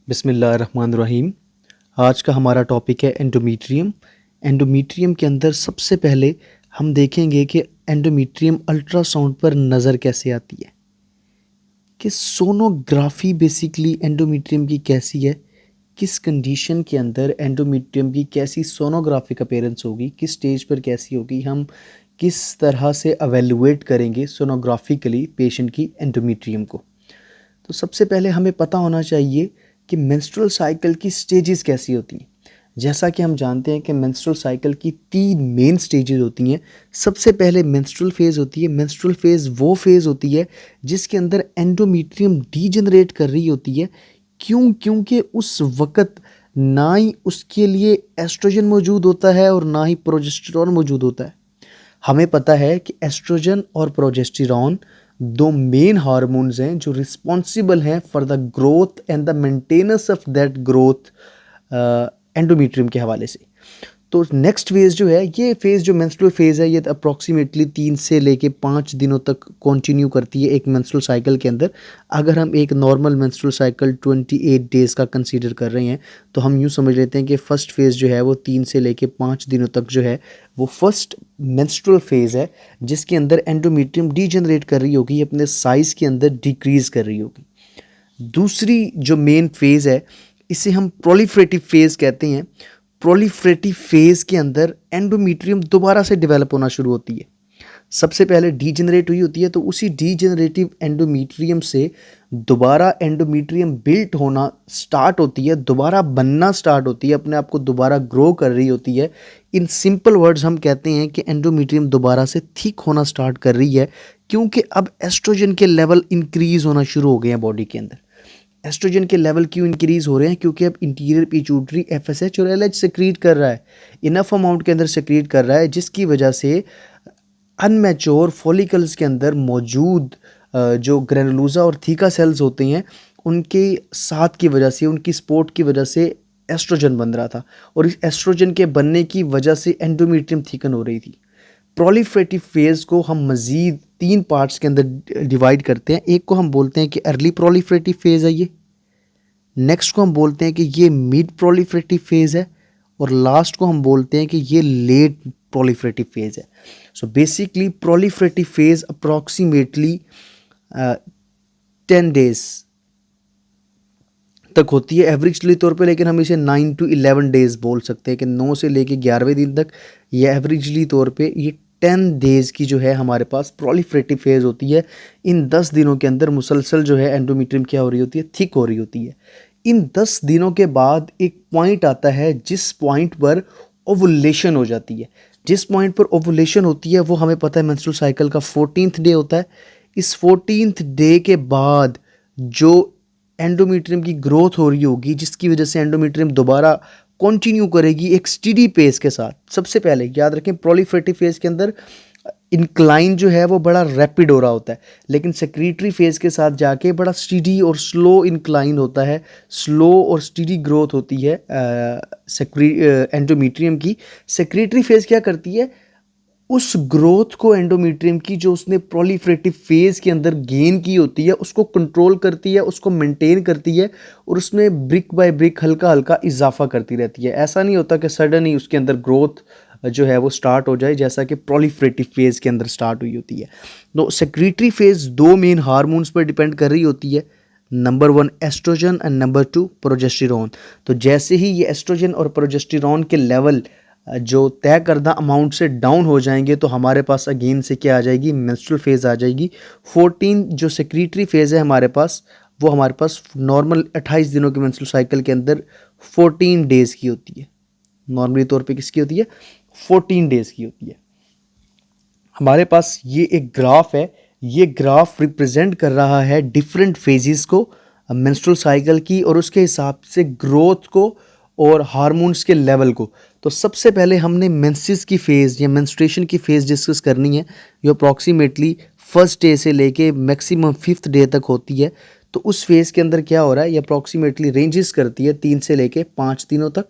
बिस्मिल्लाहिर्रहमानिर्रहीम। आज का हमारा टॉपिक है एंडोमीट्रियम। एंडोमीट्रियम के अंदर सबसे पहले हम देखेंगे कि एंडोमीट्रियम अल्ट्रासाउंड पर नज़र कैसे आती है, कि सोनोग्राफी बेसिकली एंडोमीट्रियम की कैसी है, किस कंडीशन के अंदर एंडोमीट्रियम की कैसी सोनोग्राफिक अपीयरेंस होगी, किस स्टेज पर कैसी होगी, हम किस तरह से एवेलुएट करेंगे सोनोग्राफिकली पेशेंट की एंडोमीट्रियम को। तो सबसे पहले हमें पता होना चाहिए कि मेंस्ट्रुअल साइकिल की स्टेजेस कैसी होती हैं। जैसा कि हम जानते हैं कि मेंस्ट्रुअल साइकिल की 3 मेन स्टेजेस होती हैं। सबसे पहले मेंस्ट्रुअल फेज़ होती है। मेंस्ट्रुअल फेज़ वो फेज़ होती है जिसके अंदर एंडोमीट्रियम डीजनरेट कर रही होती है। क्योंकि उस वक़्त ना ही उसके लिए एस्ट्रोजन मौजूद होता है और ना ही प्रोजेस्टेरॉन मौजूद होता है। हमें पता है कि एस्ट्रोजन और प्रोजेस्टेरॉन दो मेन हार्मोन्स हैं जो रिस्पॉन्सिबल हैं for the growth and the maintenance of that growth endometrium के हवाले से। तो नेक्स्ट फेज़ जो है, ये फेज़ जो मेंस्ट्रुअल फेज़ है, ये अप्रॉक्सीमेटली 3 से लेके 5 दिनों तक कंटिन्यू करती है एक मेंस्ट्रुअल साइकिल के अंदर। अगर हम एक नॉर्मल मेंस्ट्रुअल साइकिल 28 डेज़ का कंसीडर कर रहे हैं तो हम यूँ समझ लेते हैं कि फ़र्स्ट फेज़ जो है वो 3 से लेके 5 दिनों तक जो है वो फर्स्ट मेंस्ट्रुअल फेज़ है, जिसके अंदर एंडोमीट्रियम डीजनरेट कर रही होगी, अपने साइज़ के अंदर डिक्रीज़ कर रही होगी। दूसरी जो मेन फेज़ है, इसे हम प्रोलिफरेटिव फेज़ कहते हैं। प्रोलिफरेटिव फेज़ के अंदर एंडोमीट्रियम दोबारा से डेवलप होना शुरू होती है। सबसे पहले डीजनरेट हुई होती है, तो उसी डीजनरेटिव एंडोमीट्रियम से दोबारा एंडोमीट्रियम बिल्ट होना स्टार्ट होती है, दोबारा बनना स्टार्ट होती है, अपने आप को दोबारा ग्रो कर रही होती है। इन सिंपल वर्ड्स हम कहते हैं कि एंडोमीट्रियम दोबारा से थिक होना स्टार्ट कर रही है, क्योंकि अब एस्ट्रोजन के लेवल इंक्रीज़ होना शुरू हो गए हैं बॉडी के अंदर। एस्ट्रोजन के लेवल क्यों इंक्रीज़ हो रहे हैं? क्योंकि अब इंटीरियर पिट्यूटरी एफएसएच और एलएच सेक्रीट कर रहा है, इनफ अमाउंट के अंदर सेक्रीट कर रहा है, जिसकी वजह से अनमैच्योर फॉलिकल्स के अंदर मौजूद जो ग्रेनुलोसा और थीका सेल्स होते हैं, उनके साथ की वजह से, उनकी सपोर्ट की वजह से एस्ट्रोजन बन रहा था, और इस एस्ट्रोजन के बनने की वजह से एंडोमीट्रियम थिकन हो रही थी। प्रोलिफरेटिव फेज़ को हम मज़ीद 3 पार्ट्स के अंदर डिवाइड करते हैं। एक को हम बोलते हैं कि अर्ली प्रोलिफरेटिव फेज़ है ये, नेक्स्ट को हम बोलते हैं कि ये मिड प्रोलिफरेटिव फेज़ है, और लास्ट को हम बोलते हैं कि ये लेट प्रोलिफरेटिव फेज़ है। So basically proliferative phase approximately 10 days तक होती है एवरेजली तौर पे, लेकिन हम इसे 9 to 11 डेज़ बोल सकते हैं कि 9 से लेके 11वें दिन तक ये एवरेजली तौर पे ये 10 डेज़ की जो है हमारे पास प्रोलिफरेटिव फेज़ होती है। इन 10 दिनों के अंदर मुसलसल जो है एंडोमीट्रियम क्या हो रही होती है, थिक हो रही होती है। इन 10 दिनों के बाद एक पॉइंट आता है जिस पॉइंट पर ओवुलेशन हो जाती है। जिस पॉइंट पर ओवुलेशन होती है वो हमें पता है मेंस्ट्रुअल साइकिल का 14th डे होता है। इस 14th डे के बाद जो एंडोमीट्रियम की ग्रोथ हो रही होगी, जिसकी वजह से एंडोमीट्रियम दोबारा कंटिन्यू करेगी एक स्टीडी पेस के साथ। सबसे पहले याद रखें, प्रोलिफरेटिव फेज के अंदर इंक्लाइन जो है वो बड़ा रैपिड हो रहा होता है, लेकिन सेक्रेटरी फेज के साथ जाके बड़ा स्टीडी और स्लो इंक्लाइन होता है, स्लो और स्टीडी ग्रोथ होती है एंडोमीट्रियम की। सेक्रेटरी फेज क्या करती है, उस ग्रोथ को एंडोमीट्रियम की जो उसने प्रोलिफरेटिव फेज के अंदर गेन की होती है उसको कंट्रोल करती है, उसको मेंटेन करती है, और उसमें ब्रिक बाय ब्रिक हल्का हल्का इजाफा करती रहती है। ऐसा नहीं होता कि सडन ही उसके अंदर ग्रोथ जो है वो स्टार्ट हो जाए, जैसा कि प्रोलिफरेटिव फेज के अंदर स्टार्ट हुई होती है। तो सेक्रेटरी फेज 2 मेन हार्मोन्स पर डिपेंड कर रही होती है, number 1 estrogen and number 2 progesterone. तो जैसे ही ये एस्ट्रोजन और प्रोजेस्टेरॉन के लेवल जो तय करदा अमाउंट से डाउन हो जाएंगे तो हमारे पास अगेन से क्या आ जाएगी, मेंस्ट्रुअल फेज़ आ जाएगी। 14 जो सेक्रेटरी फेज़ है हमारे पास, वो हमारे पास नॉर्मल 28 दिनों के मेंस्ट्रुअल साइकिल के अंदर 14 डेज़ की होती है। नॉर्मली तौर पे किसकी होती है, 14 डेज़ की होती है। हमारे पास ये एक ग्राफ है, ये ग्राफ रिप्रेजेंट कर रहा है डिफरेंट फेजेस को मेंस्ट्रुअल साइकिल की, और उसके हिसाब से ग्रोथ को और हार्मोन्स के लेवल को। तो सबसे पहले हमने मेंसेस की फ़ेज़ या मेंस्ट्रुएशन की फ़ेज़ डिस्कस करनी है, जो अप्रॉक्सीमेटली फर्स्ट डे से लेके मैक्सिमम 5th डे तक होती है। तो उस फेज़ के अंदर क्या हो रहा है, ये अप्रॉक्सीमेटली रेंजेस करती है 3 से लेके 5 दिनों तक।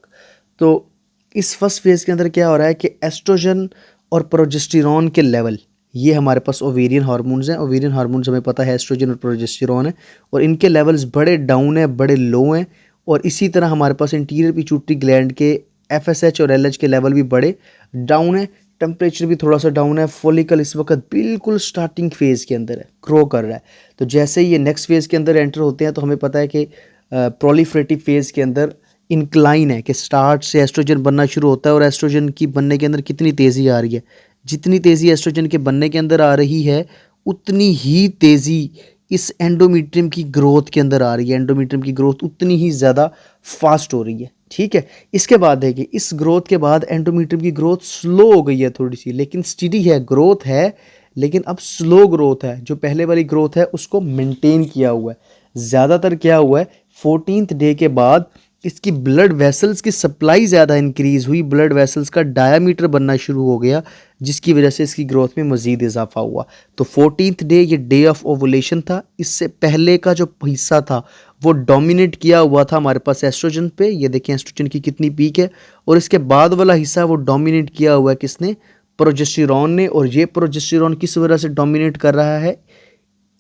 तो इस फर्स्ट फेज़ के अंदर क्या हो रहा है कि एस्ट्रोजन और प्रोजेस्टेरॉन के लेवल, ये हमारे पास ओवेरियन हार्मोन्स हैं। ओवेरियन हार्मोन्स हमें पता है एस्ट्रोजन और प्रोजेस्टेरॉन है, और इनके लेवल्स बड़े डाउन है, बड़े लो हैं, और इसी तरह हमारे पास इंटीरियर पिट्यूटरी ग्लैंड के FSH और LH के लेवल भी बड़े डाउन है, टेम्परेचर भी थोड़ा सा डाउन है। फॉलिकल इस वक्त बिल्कुल स्टार्टिंग फेज़ के अंदर है, ग्रो कर रहा है। तो जैसे ही ये नेक्स्ट फेज़ के अंदर एंटर होते हैं तो हमें पता है कि प्रोलिफरेटिव फेज़ के अंदर इंक्लाइन है कि स्टार्ट से एस्ट्रोजन बनना शुरू होता है और एस्ट्रोजन की बनने के अंदर कितनी तेज़ी आ रही है। जितनी तेज़ी एस्ट्रोजन के बनने के अंदर आ रही है उतनी ही तेज़ी इस एंडोमीट्रियम की ग्रोथ के अंदर आ रही है। एंडोमीट्रियम की ग्रोथ उतनी ही ज़्यादा फास्ट हो रही है, ठीक है। इसके बाद है कि इस ग्रोथ के बाद एंडोमीट्रियम की ग्रोथ स्लो हो गई है थोड़ी सी, लेकिन स्टडी है, ग्रोथ है, लेकिन अब स्लो ग्रोथ है। जो पहले वाली ग्रोथ है उसको मेंटेन किया हुआ है। ज़्यादातर क्या हुआ है, 14th डे के बाद इसकी ब्लड वेसल्स की सप्लाई ज़्यादा इंक्रीज़ हुई, ब्लड वेसल्स का डायामीटर बनना शुरू हो गया, जिसकी वजह से इसकी ग्रोथ में मज़ीद इजाफा हुआ। तो 14th डे ये डे ऑफ ओवुलेशन था। इससे पहले का जो हिस्सा था वो डोमिनेट किया हुआ था हमारे पास एस्ट्रोजन पे। ये देखें एस्ट्रोजन की कितनी पीक है। और इसके बाद वाला हिस्सा वो डोमिनेट किया हुआ है किसने, प्रोजेस्टेरॉन ने। और ये प्रोजेस्टेरॉन किस वजह से डोमिनेट कर रहा है,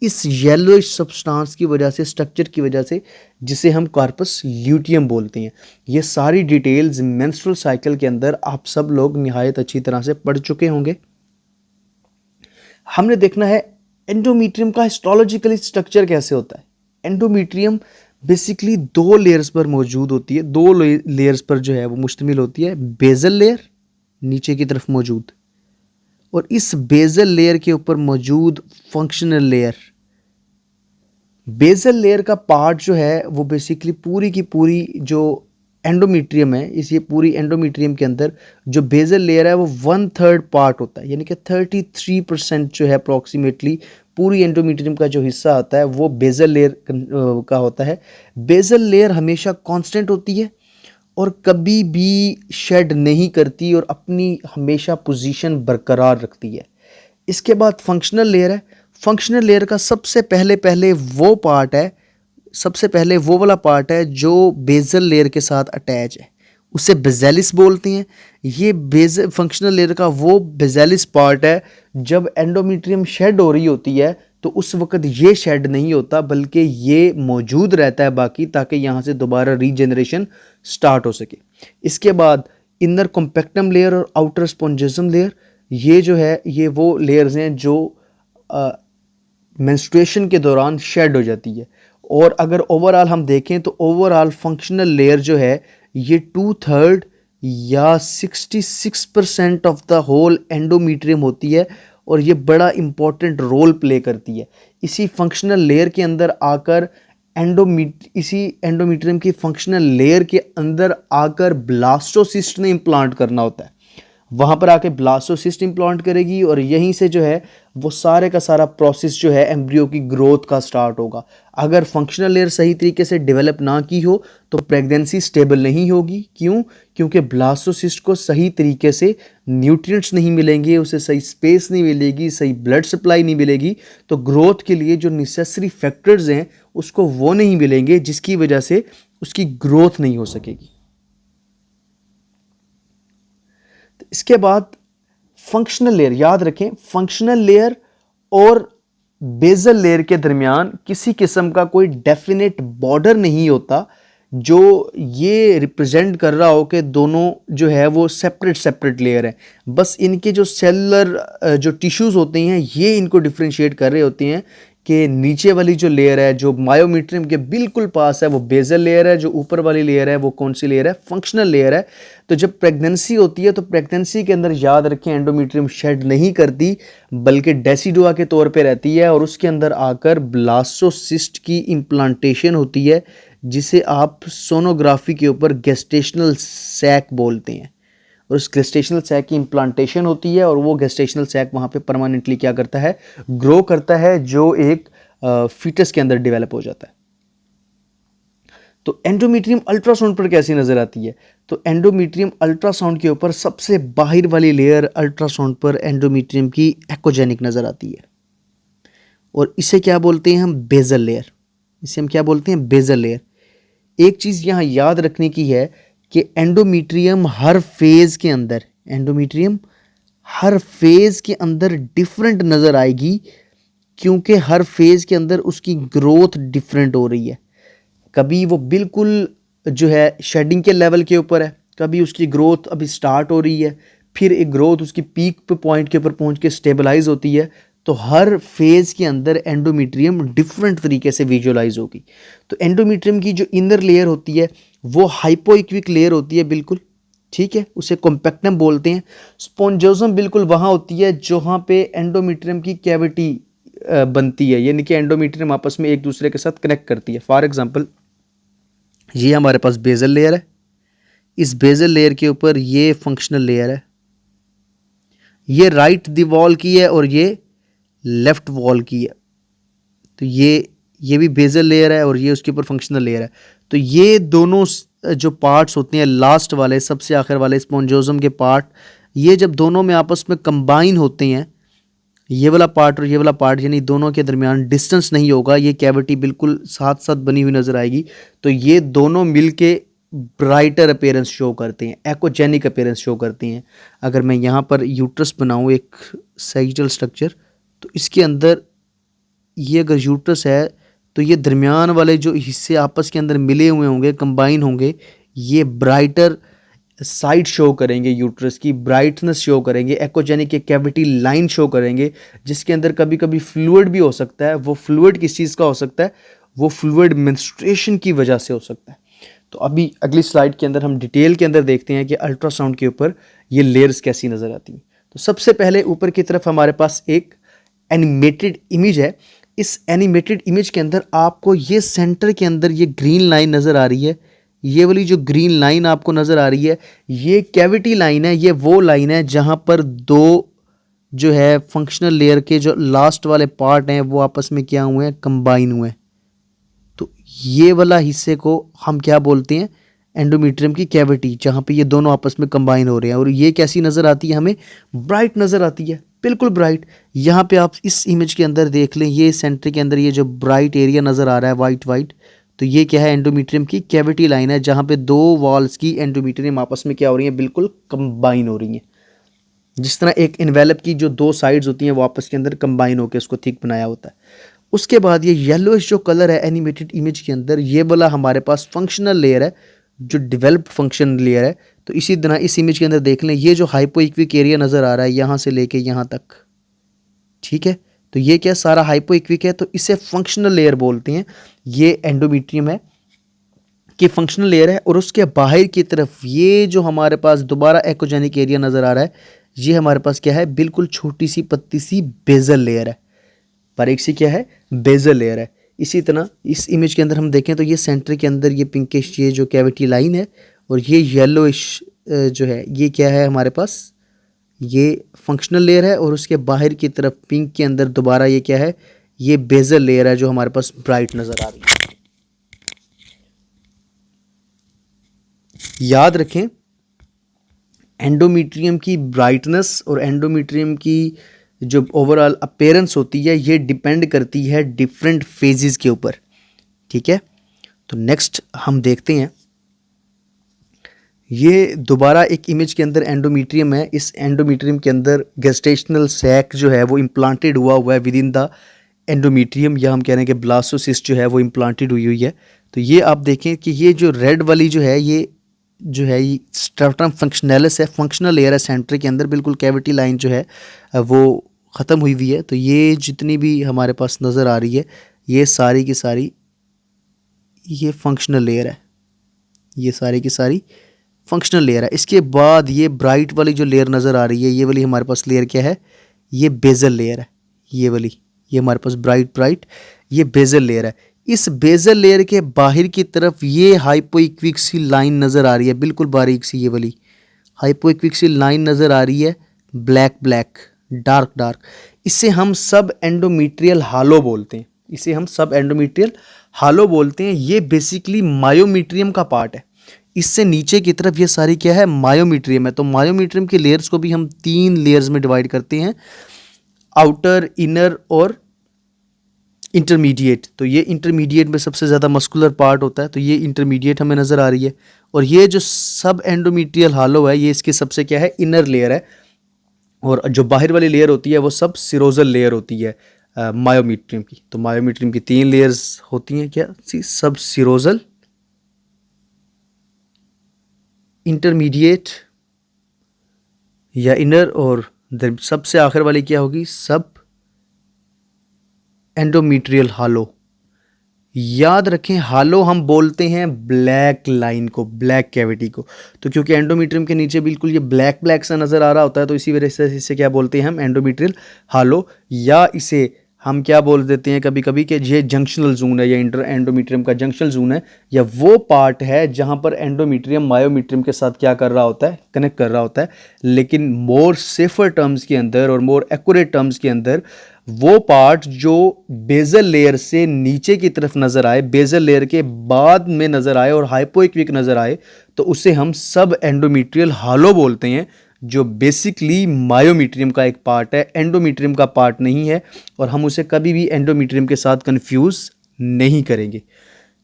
इस येलोइश सब्सटेंस की वजह से, स्ट्रक्चर की वजह से, जिसे हम कार्पस ल्यूटियम बोलते हैं। ये सारी डिटेल्स मेंस्ट्रुअल साइकिल के अंदर आप सब लोग निहायत अच्छी तरह से पढ़ चुके होंगे। हमने देखना है एंडोमीट्रियम का हिस्टोलॉजिकली स्ट्रक्चर कैसे होता है। एंडोमीट्रियम बेसिकली दो लेयर्स पर मौजूद होती है, दो लेयर्स पर जो है वो मुश्तमिल होती है। बेजल लेयर नीचे की तरफ मौजूद, और इस बेजल लेयर के ऊपर मौजूद फंक्शनल लेयर। बेजल लेयर का पार्ट जो है वो बेसिकली पूरी की पूरी जो एंडोमीट्रियम है, इस ये पूरी एंडोमीट्रियम के अंदर जो बेजल लेयर है वो 1/3 पार्ट होता है, यानी कि 33% जो है अप्रॉक्सीमेटली पूरी एंडोमीट्रियम का जो हिस्सा आता है वो बेजल लेयर का होता है। बेजल लेयर हमेशा कांस्टेंट होती है और कभी भी शेड नहीं करती और अपनी हमेशा पोजीशन बरकरार रखती है। इसके बाद फंक्शनल लेयर है। फंक्शनल लेयर का सबसे पहले वो पार्ट है, सबसे पहले वो वाला पार्ट है जो बेजल लेयर के साथ अटैच है, उसे बेजेलिस बोलते हैं। ये फंक्शनल लेयर का वो बेजेलिस पार्ट है। जब एंडोमीट्रियम शेड हो रही होती है तो उस वक्त ये शेड नहीं होता, बल्कि ये मौजूद रहता है बाकी, ताकि यहाँ से दोबारा रीजनरेशन स्टार्ट हो सके। इसके बाद इनर कॉम्पैक्टम लेयर और आउटर स्पॉन्जिज्म लेयर, ये जो है ये वो लेयर्स हैं जो मेंस्ट्रुएशन के दौरान शेड हो जाती है। और अगर ओवरऑल हम देखें तो ओवरऑल फंक्शनल लेयर जो है ये 2/3 या 66% ऑफ द होल एंडोमीट्रियम होती है, और ये बड़ा इंपॉर्टेंट रोल प्ले करती है। इसी फंक्शनल लेयर के अंदर आकर इसी एंडोमीट्रियम की फंक्शनल लेयर के अंदर आकर ब्लास्टोसिस्ट ने इम्प्लांट करना होता है। वहाँ पर आके ब्लास्टोसिस्ट इम्प्लांट करेगी और यहीं से जो है वो सारे का सारा प्रोसेस जो है एम्ब्रियो की ग्रोथ का स्टार्ट होगा। अगर फंक्शनल लेयर सही तरीके से डेवलप ना की हो तो प्रेगनेंसी स्टेबल नहीं होगी। क्यों? क्योंकि ब्लास्टोसिस्ट को सही तरीके से न्यूट्रिएंट्स नहीं मिलेंगे, उसे सही स्पेस नहीं मिलेगी, सही ब्लड सप्लाई नहीं मिलेगी, तो ग्रोथ के लिए जो नेसेसरी फैक्टर्स हैं उसको वो नहीं मिलेंगे, जिसकी वजह से उसकी ग्रोथ नहीं हो सकेगी। इसके बाद फंक्शनल लेयर, याद रखें फंक्शनल लेयर और बेजल लेयर के दरमियान किसी किस्म का कोई डेफिनेट बॉर्डर नहीं होता जो ये रिप्रेजेंट कर रहा हो कि दोनों जो है वो सेपरेट लेयर है। बस इनके जो सेलुलर जो टिश्यूज़ होते हैं ये इनको डिफ्रेंशिएट कर रहे होते हैं कि नीचे वाली जो लेयर है जो मायोमीट्रियम के बिल्कुल पास है वो बेजल लेयर है, जो ऊपर वाली लेयर है वो कौन सी लेयर है, फंक्शनल लेयर है। तो जब प्रेगनेंसी होती है तो प्रेगनेंसी के अंदर याद रखें एंडोमीट्रियम शेड नहीं करती, बल्कि डेसिडुआ के तौर पे रहती है, और उसके अंदर आकर ब्लास्टोसिस्ट की इम्प्लांटेशन होती है, जिसे आप सोनोग्राफी के ऊपर गेस्टेशनल सैक बोलते हैं। और उस गेस्टेशनल सैक की इम्प्लांटेशन होती है और वो गेस्टेशनल सैक वहाँ पे परमानेंटली क्या करता है, ग्रो करता है, जो एक फीटस के अंदर डेवलप हो जाता है। तो एंडोमीट्रियम अल्ट्रासाउंड पर कैसी नज़र आती है? तो एंडोमीट्रियम अल्ट्रासाउंड के ऊपर सबसे बाहर वाली लेयर अल्ट्रासाउंड पर एंडोमीट्रियम की एक्ोजेनिक नज़र आती है, और इसे क्या बोलते हैं हम, बेजल लेयर। इसे हम क्या बोलते हैं, बेजल लेयर। एक चीज़ यहाँ याद रखने की है कि एंडोमीट्रियम हर फेज़ के अंदर, एंडोमीट्रियम हर फेज़ के अंदर डिफरेंट नज़र आएगी, क्योंकि हर फेज़ के अंदर उसकी ग्रोथ डिफरेंट हो रही है। कभी वो बिल्कुल जो है शेडिंग के लेवल के ऊपर है, कभी उसकी ग्रोथ अभी स्टार्ट हो रही है, फिर एक ग्रोथ उसकी पीक पे पॉइंट के ऊपर पहुंच के स्टेबलाइज होती है। तो हर फेज़ के अंदर एंडोमेट्रियम डिफरेंट तरीके से विजुअलाइज होगी। तो एंडोमेट्रियम की जो इनर लेयर होती है वो हाइपोइक्विक लेयर होती है बिल्कुल, ठीक है, उसे कॉम्पैक्टम बोलते हैं। स्पॉन्जोसम बिल्कुल वहाँ होती है जहाँ पे एंडोमेट्रियम की कैविटी बनती है, यानी कि एंडोमेट्रियम आपस में एक दूसरे के साथ कनेक्ट करती है। फॉर एग्जांपल ये हमारे पास बेजल लेयर है, इस बेजल लेयर के ऊपर ये फंक्शनल लेयर है, ये राइट दी वॉल की है और ये लेफ्ट वॉल की है। तो ये भी बेजल लेयर है और ये उसके ऊपर फंक्शनल लेयर है। तो ये दोनों जो पार्ट्स होते हैं लास्ट वाले, सबसे आखिर वाले स्पॉन्जोसम के पार्ट, ये जब दोनों में आपस में कंबाइन होते हैं, ये वाला पार्ट और ये वाला पार्ट, यानी दोनों के दरमियान डिस्टेंस नहीं होगा, ये कैविटी बिल्कुल साथ साथ बनी हुई नजर आएगी। तो ये दोनों मिलके ब्राइटर अपीयरेंस शो करते हैं, एक्वोजेनिक अपीयरेंस शो करते हैं। अगर मैं यहाँ पर यूट्रस बनाऊँ एक सैजिटल स्ट्रक्चर, तो इसके अंदर ये अगर यूट्रस है तो ये दरमियान वाले जो हिस्से आपस के अंदर मिले हुए होंगे, कंबाइन होंगे, ये ब्राइटर साइड शो करेंगे, यूट्रस की ब्राइटनेस शो करेंगे, एक्वोजेनिक एक कैविटी लाइन शो करेंगे, जिसके अंदर कभी कभी फ्लूइड भी हो सकता है। वो फ्लूइड किस चीज़ का हो सकता है? वो फ्लूइड मेंस्ट्रुएशन की वजह से हो सकता है। तो अभी अगली स्लाइड के अंदर हम डिटेल के अंदर देखते हैं कि अल्ट्रासाउंड के ऊपर ये लेयर्स कैसी नज़र आती हैं। तो सबसे पहले ऊपर की तरफ हमारे पास एक एनिमेटेड इमेज है। इस एनिमेटेड इमेज के अंदर आपको ये सेंटर के अंदर ये ग्रीन लाइन नज़र आ रही है, ये वाली जो ग्रीन लाइन आपको नज़र आ रही है, ये कैविटी लाइन है। ये वो लाइन है जहाँ पर दो जो है फंक्शनल लेयर के जो लास्ट वाले पार्ट हैं वो आपस में क्या हुए हैं? कंबाइन हुए हैं। तो ये वाला हिस्से को हम क्या बोलते हैं? एंडोमेट्रियम की कैविटी, जहाँ पे ये दोनों आपस में कंबाइन हो रहे हैं। और ये कैसी नज़र आती है? हमें ब्राइट नज़र आती है, बिल्कुल ब्राइट। यहाँ पे आप इस इमेज के अंदर देख लें, ये सेंटर के अंदर ये जो ब्राइट एरिया नज़र आ रहा है वाइट वाइट, तो ये क्या है? एंडोमेट्रियम की कैविटी लाइन है, जहाँ पे दो वॉल्स की एंडोमेट्रियम आपस में क्या हो रही है? बिल्कुल कंबाइन हो रही हैं। जिस तरह एक इन्वेलप की जो दो साइड्स होती हैं वो आपस के अंदर कंबाइन होकर उसको थिक बनाया होता है। उसके बाद ये येलोइश जो कलर है एनिमेटेड इमेज के अंदर, ये वाला हमारे पास फंक्शनल लेयर है, जो डेवलप्ड फंक्शन लेयर है। तो इसी तरह इस इमेज के अंदर देख लें, ये जो हाइपोइक्विक एरिया नज़र आ रहा है यहाँ से लेके यहाँ तक, ठीक है, तो ये क्या सारा हाइपोइक्विक है, तो इसे फंक्शनल लेयर बोलते हैं। ये एंडोमेट्रियम है कि फंक्शनल लेयर है। और उसके बाहर की तरफ ये जो हमारे पास दोबारा एक्वोजेनिक एरिया नज़र आ रहा है, ये हमारे पास क्या है? बिल्कुल छोटी सी पत्ती सी बेजल लेयर है, बारीक सी क्या है? बेजल लेयर है। इसी तरह इस इमेज के अंदर हम देखें तो ये सेंटर के अंदर ये पिंकिश ये जो कैविटी लाइन है, और ये येलोइश जो है ये क्या है हमारे पास? ये फंक्शनल लेयर है। और उसके बाहर की तरफ पिंक के अंदर दोबारा ये क्या है? ये बेजल लेयर है जो हमारे पास ब्राइट नज़र आ रही है। याद रखें, एंडोमेट्रियम की ब्राइटनेस और एंडोमेट्रियम की जो ओवरऑल अपीयरेंस होती है ये डिपेंड करती है डिफरेंट फेजेस के ऊपर, ठीक है। तो नेक्स्ट हम देखते हैं, ये दोबारा एक इमेज के अंदर एंडोमेट्रियम है। इस एंडोमेट्रियम के अंदर गेस्टेशनल सैक जो है वो इम्प्लांटेड हुआ है विद इन द एंडोमेट्रियम, या हम कह रहे हैं कि ब्लास्टोसिस्ट जो है वो इम्प्लांटेड हुई है। तो ये आप देखें कि ये जो रेड वाली जो है ये स्ट्रैटम फंक्शनैलिस है, फंक्शनल लेयर है सेंटर के अंदर, बिल्कुल कैविटी लाइन जो है वो ख़त्म हुई है। तो ये जितनी भी हमारे पास नज़र आ रही है ये सारी की सारी ये फंक्शनल लेयर है, ये सारी की सारी फंक्शनल लेयर है। इसके बाद ये ब्राइट वाली जो लेयर नज़र आ रही है, ये वाली हमारे पास लेयर क्या है? ये बेजल लेयर है। ये वाली ये हमारे पास ब्राइट ये बेजल लेयर है। इस बेजल लेयर के बाहर की तरफ ये हाइपोइक्विक सी लाइन नज़र आ रही है, बिल्कुल बारीक सी ये वाली हाइपोइक्विक सी लाइन नज़र आ रही है, ब्लैक डार्क। इसे हम सब एंडोमेट्रियल हालो बोलते हैं, इसे हम सब एंडोमेट्रियल हालो बोलते हैं। ये बेसिकली मायोमेट्रियम का पार्ट है। इससे नीचे की तरफ ये सारी क्या है? मायोमेट्रियम है। तो मायोमेट्रियम के लेयर्स को भी हम 3 लेयर्स में डिवाइड करते हैं, आउटर, इनर और इंटरमीडिएट। तो ये इंटरमीडिएट में सबसे ज़्यादा मस्कुलर पार्ट होता है, तो ये इंटरमीडिएट हमें नज़र आ रही है। और ये जो सब एंडोमेट्रियल हालो है ये इसके सबसे क्या है? इनर लेयर है। और जो बाहर वाली लेयर होती है वो सब सिरोजल लेयर होती है मायोमेट्रियम की। तो मायोमेट्रियम की 3 लेयर्स होती हैं क्या? सब सिरोजल, इंटरमीडिएट या इनर, और सबसे आखिर वाली क्या होगी, सब एंडोमीट्रियल हालो। याद रखें, हालो हम बोलते हैं ब्लैक लाइन को, ब्लैक कैविटी को। तो क्योंकि एंडोमीट्रियम के नीचे बिल्कुल ये ब्लैक ब्लैक सा नज़र आ रहा होता है, तो इसी वजह से इसे क्या बोलते हैं हम, एंडोमीट्रियल हालो। या इसे हम क्या बोल देते हैं कभी कभी कि ये जंक्शनल जोन है, या इंटर एंडोमीट्रियम का जंक्शनल जोन है, या वो पार्ट है जहां पर एंडोमीट्रियम मायोमीट्रियम के साथ क्या कर रहा होता है, कनेक्ट कर रहा होता है। लेकिन मोर सेफर टर्म्स के अंदर और मोर एक्यूरेट टर्म्स के अंदर वो पार्ट जो बेजल लेयर से नीचे की तरफ नजर आए, बेजल लेयर के बाद में नजर आए और हाइपोइक्विक नजर आए, तो उसे हम सब एंडोमीट्रियल हालो बोलते हैं, जो बेसिकली मायोमीट्रियम का एक पार्ट है, एंडोमीट्रियम का पार्ट नहीं है, और हम उसे कभी भी एंडोमीट्रियम के साथ कंफ्यूज नहीं करेंगे।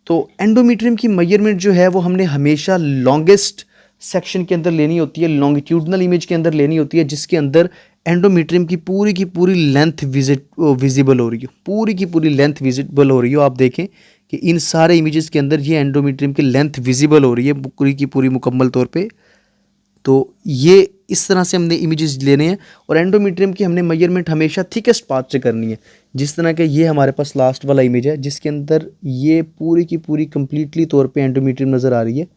तो एंडोमीट्रियम की मेजरमेंट जो है वो हमने हमेशा लॉन्गेस्ट सेक्शन के अंदर लेनी होती है, लॉन्गिट्यूडनल इमेज के अंदर लेनी होती है, जिसके अंदर एंडोमीट्रियम की पूरी लेंथ विजिबल हो रही हो, पूरी की पूरी लेंथ विजिबल हो रही हो। आप देखें कि इन सारे इमेजेस के अंदर ये एंडोमीट्रियम की लेंथ विजिबल हो रही है पूरी की पूरी मुकम्मल तौर पे। तो ये इस तरह से हमने इमेजेस लेने हैं, और एंडोमीट्रियम की हमने मेजरमेंट हमेशा थिकेस्ट पार्ट से करनी है। जिस तरह के ये हमारे पास लास्ट वाला इमेज है, जिसके अंदर ये पूरी की पूरी कंप्लीटली तौर पे एंडोमीट्रियम नज़र आ रही है।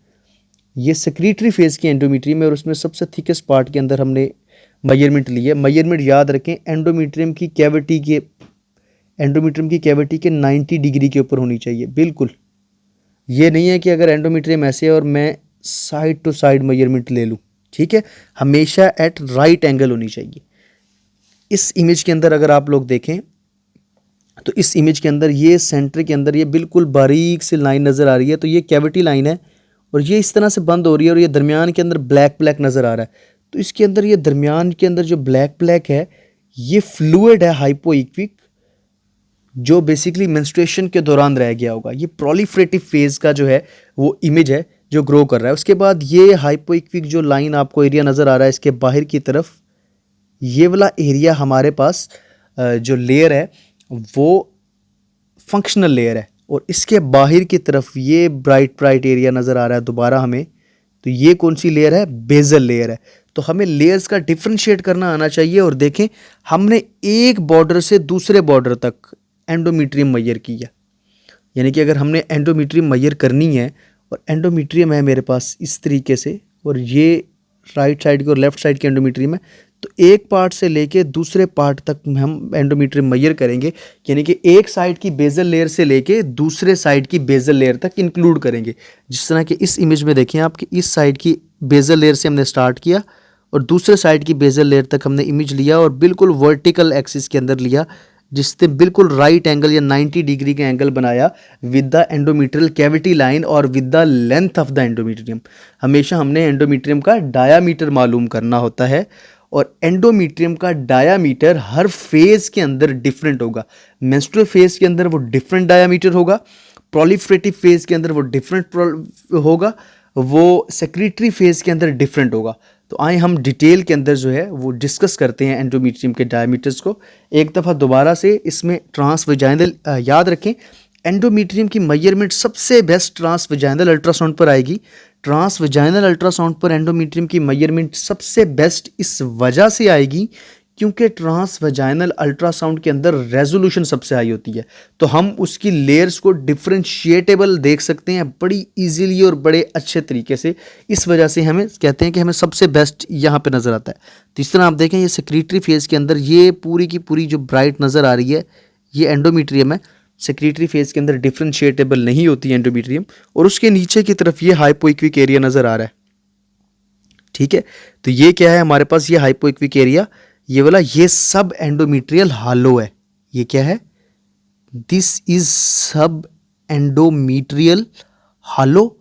ये सेक्रेटरी फेज की एंडोमीट्रियम है, और उसमें सबसे थिकेस्ट पार्ट के अंदर हमने मेजरमेंट ली है। मेजरमेंट याद रखें, एंडोमीट्रियम की कैविटी के 90 डिग्री के ऊपर होनी चाहिए बिल्कुल। ये नहीं है कि अगर एंडोमीट्रियम ऐसे है और मैं साइड टू साइड मेजरमेंट ले लूँ, ठीक है, हमेशा एट राइट एंगल होनी चाहिए। इस इमेज के अंदर अगर आप लोग देखें, तो इस इमेज के अंदर ये सेंटर के अंदर ये बिल्कुल बारीक सी लाइन नज़र आ रही है, तो ये कैविटी लाइन है, और ये इस तरह से बंद हो रही है, और ये दरमियान के अंदर ब्लैक ब्लैक नज़र आ रहा है। तो इसके अंदर ये दरमियान के अंदर जो ब्लैक ब्लैक है, ये फ्लूइड है हाइपोइक्विक, जो बेसिकली मेंस्ट्रुएशन के दौरान रह गया होगा। ये प्रोलिफरेटिव फेज का जो है वो इमेज है जो ग्रो कर रहा है। उसके बाद ये हाइपोइक्विक जो लाइन आपको एरिया नज़र आ रहा है, इसके बाहर की तरफ ये वाला एरिया हमारे पास जो लेयर है वो फंक्शनल लेयर है, और इसके बाहर की तरफ ये ब्राइट ब्राइट एरिया नज़र आ रहा है दोबारा हमें, तो ये कौन सी लेयर है, बेजल लेयर है। तो हमें लेयर्स का डिफ्रेंशिएट करना आना चाहिए। और देखें, हमने एक बॉर्डर से दूसरे बॉर्डर तक एंडोमीट्रियम मेजर किया, यानी कि अगर हमने एंडोमीट्रियम मेजर करनी है, और एंडोमीट्रियम है मेरे पास इस तरीके से, और ये राइट साइड की और लेफ्ट साइड की एंडोमीट्रियम है, तो एक पार्ट से लेके दूसरे पार्ट तक हम एंडोमीट्रियम मेजर करेंगे, यानी कि एक साइड की बेजल लेयर से लेके दूसरे साइड की बेजल लेयर तक इंक्लूड करेंगे। जिस तरह कि इस इमेज में देखें आप, कि इस साइड की बेजल लेयर से हमने स्टार्ट किया, और दूसरे साइड की बेजल लेयर तक हमने इमेज लिया, और बिल्कुल वर्टिकल एक्सिस के अंदर लिया, जिससे बिल्कुल राइट एंगल या 90 डिग्री का एंगल बनाया with the endometrial cavity line और with the length of the endometrium. हमेशा हमने एंडोमीट्रियम का डायामीटर मालूम करना होता है, और एंडोमीट्रियम का डायामीटर हर फेज के अंदर डिफरेंट होगा। मेंस्ट्रुअल फेज के अंदर वो डिफरेंट डायामीटर होगा, प्रोलिफरेटिव फेज के अंदर वो डिफरेंट होगा, वो सेक्रेटरी फेज के अंदर डिफरेंट होगा। तो आए हम डिटेल के अंदर जो है वो डिस्कस करते हैं एंडोमीट्रियम के डायमीटर्स को एक दफ़ा दोबारा से। इसमें ट्रांसवेजाइनल याद रखें, एंडोमीट्रियम की मेजरमेंट सबसे बेस्ट ट्रांसवेजाइनल अल्ट्रासाउंड पर आएगी। ट्रांसवेजाइनल अल्ट्रासाउंड पर एंडोमीट्रियम की मेजरमेंट सबसे बेस्ट इस वजह से आएगी क्योंकि ट्रांसवेजाइनल अल्ट्रासाउंड के अंदर रेजोल्यूशन सबसे हाई होती है, तो हम उसकी लेयर्स को डिफरेंशिएटेबल देख सकते हैं बड़ी इजीली और बड़े अच्छे तरीके से। इस वजह से हमें कहते हैं कि हमें सबसे बेस्ट यहाँ पे नज़र आता है। तो इस तरह आप देखें, ये सेक्रेटरी फेज के अंदर ये पूरी की पूरी जो ब्राइट नज़र आ रही है ये एंडोमीट्रियम है। सेक्रेटरी फेज के अंदर डिफरेंशिएटेबल नहीं होती है एंडोमीट्रियम, और उसके नीचे की तरफ ये हाइपोइक्विक एरिया नज़र आ रहा है। ठीक है, तो ये क्या है हमारे पास, ये हाइपोइक्विक एरिया, ये वाला, ये सब एंडोमीट्रियल हालो है। ये क्या है, दिस इज सब एंडोमीट्रियल हालो,